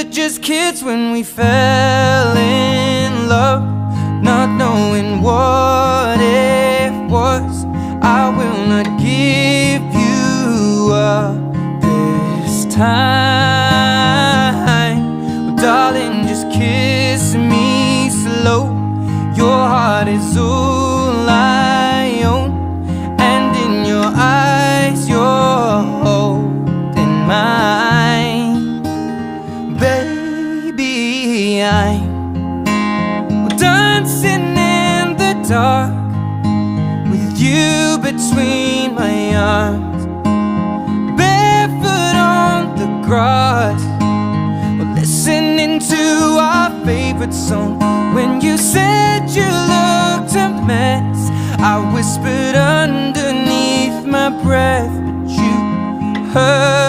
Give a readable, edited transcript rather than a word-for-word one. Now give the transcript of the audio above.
were just kids when we fell in love, not knowing what it was. I will not give you up this time. Oh, darling, just kiss me slow. Your heart is all I own, and in your eyes you're holding mine. Baby, I'm dancing in the dark with you between my arms, barefoot on the grass, we're listening to our favorite song. When you said you looked a mess, I whispered underneath my breath, but you heard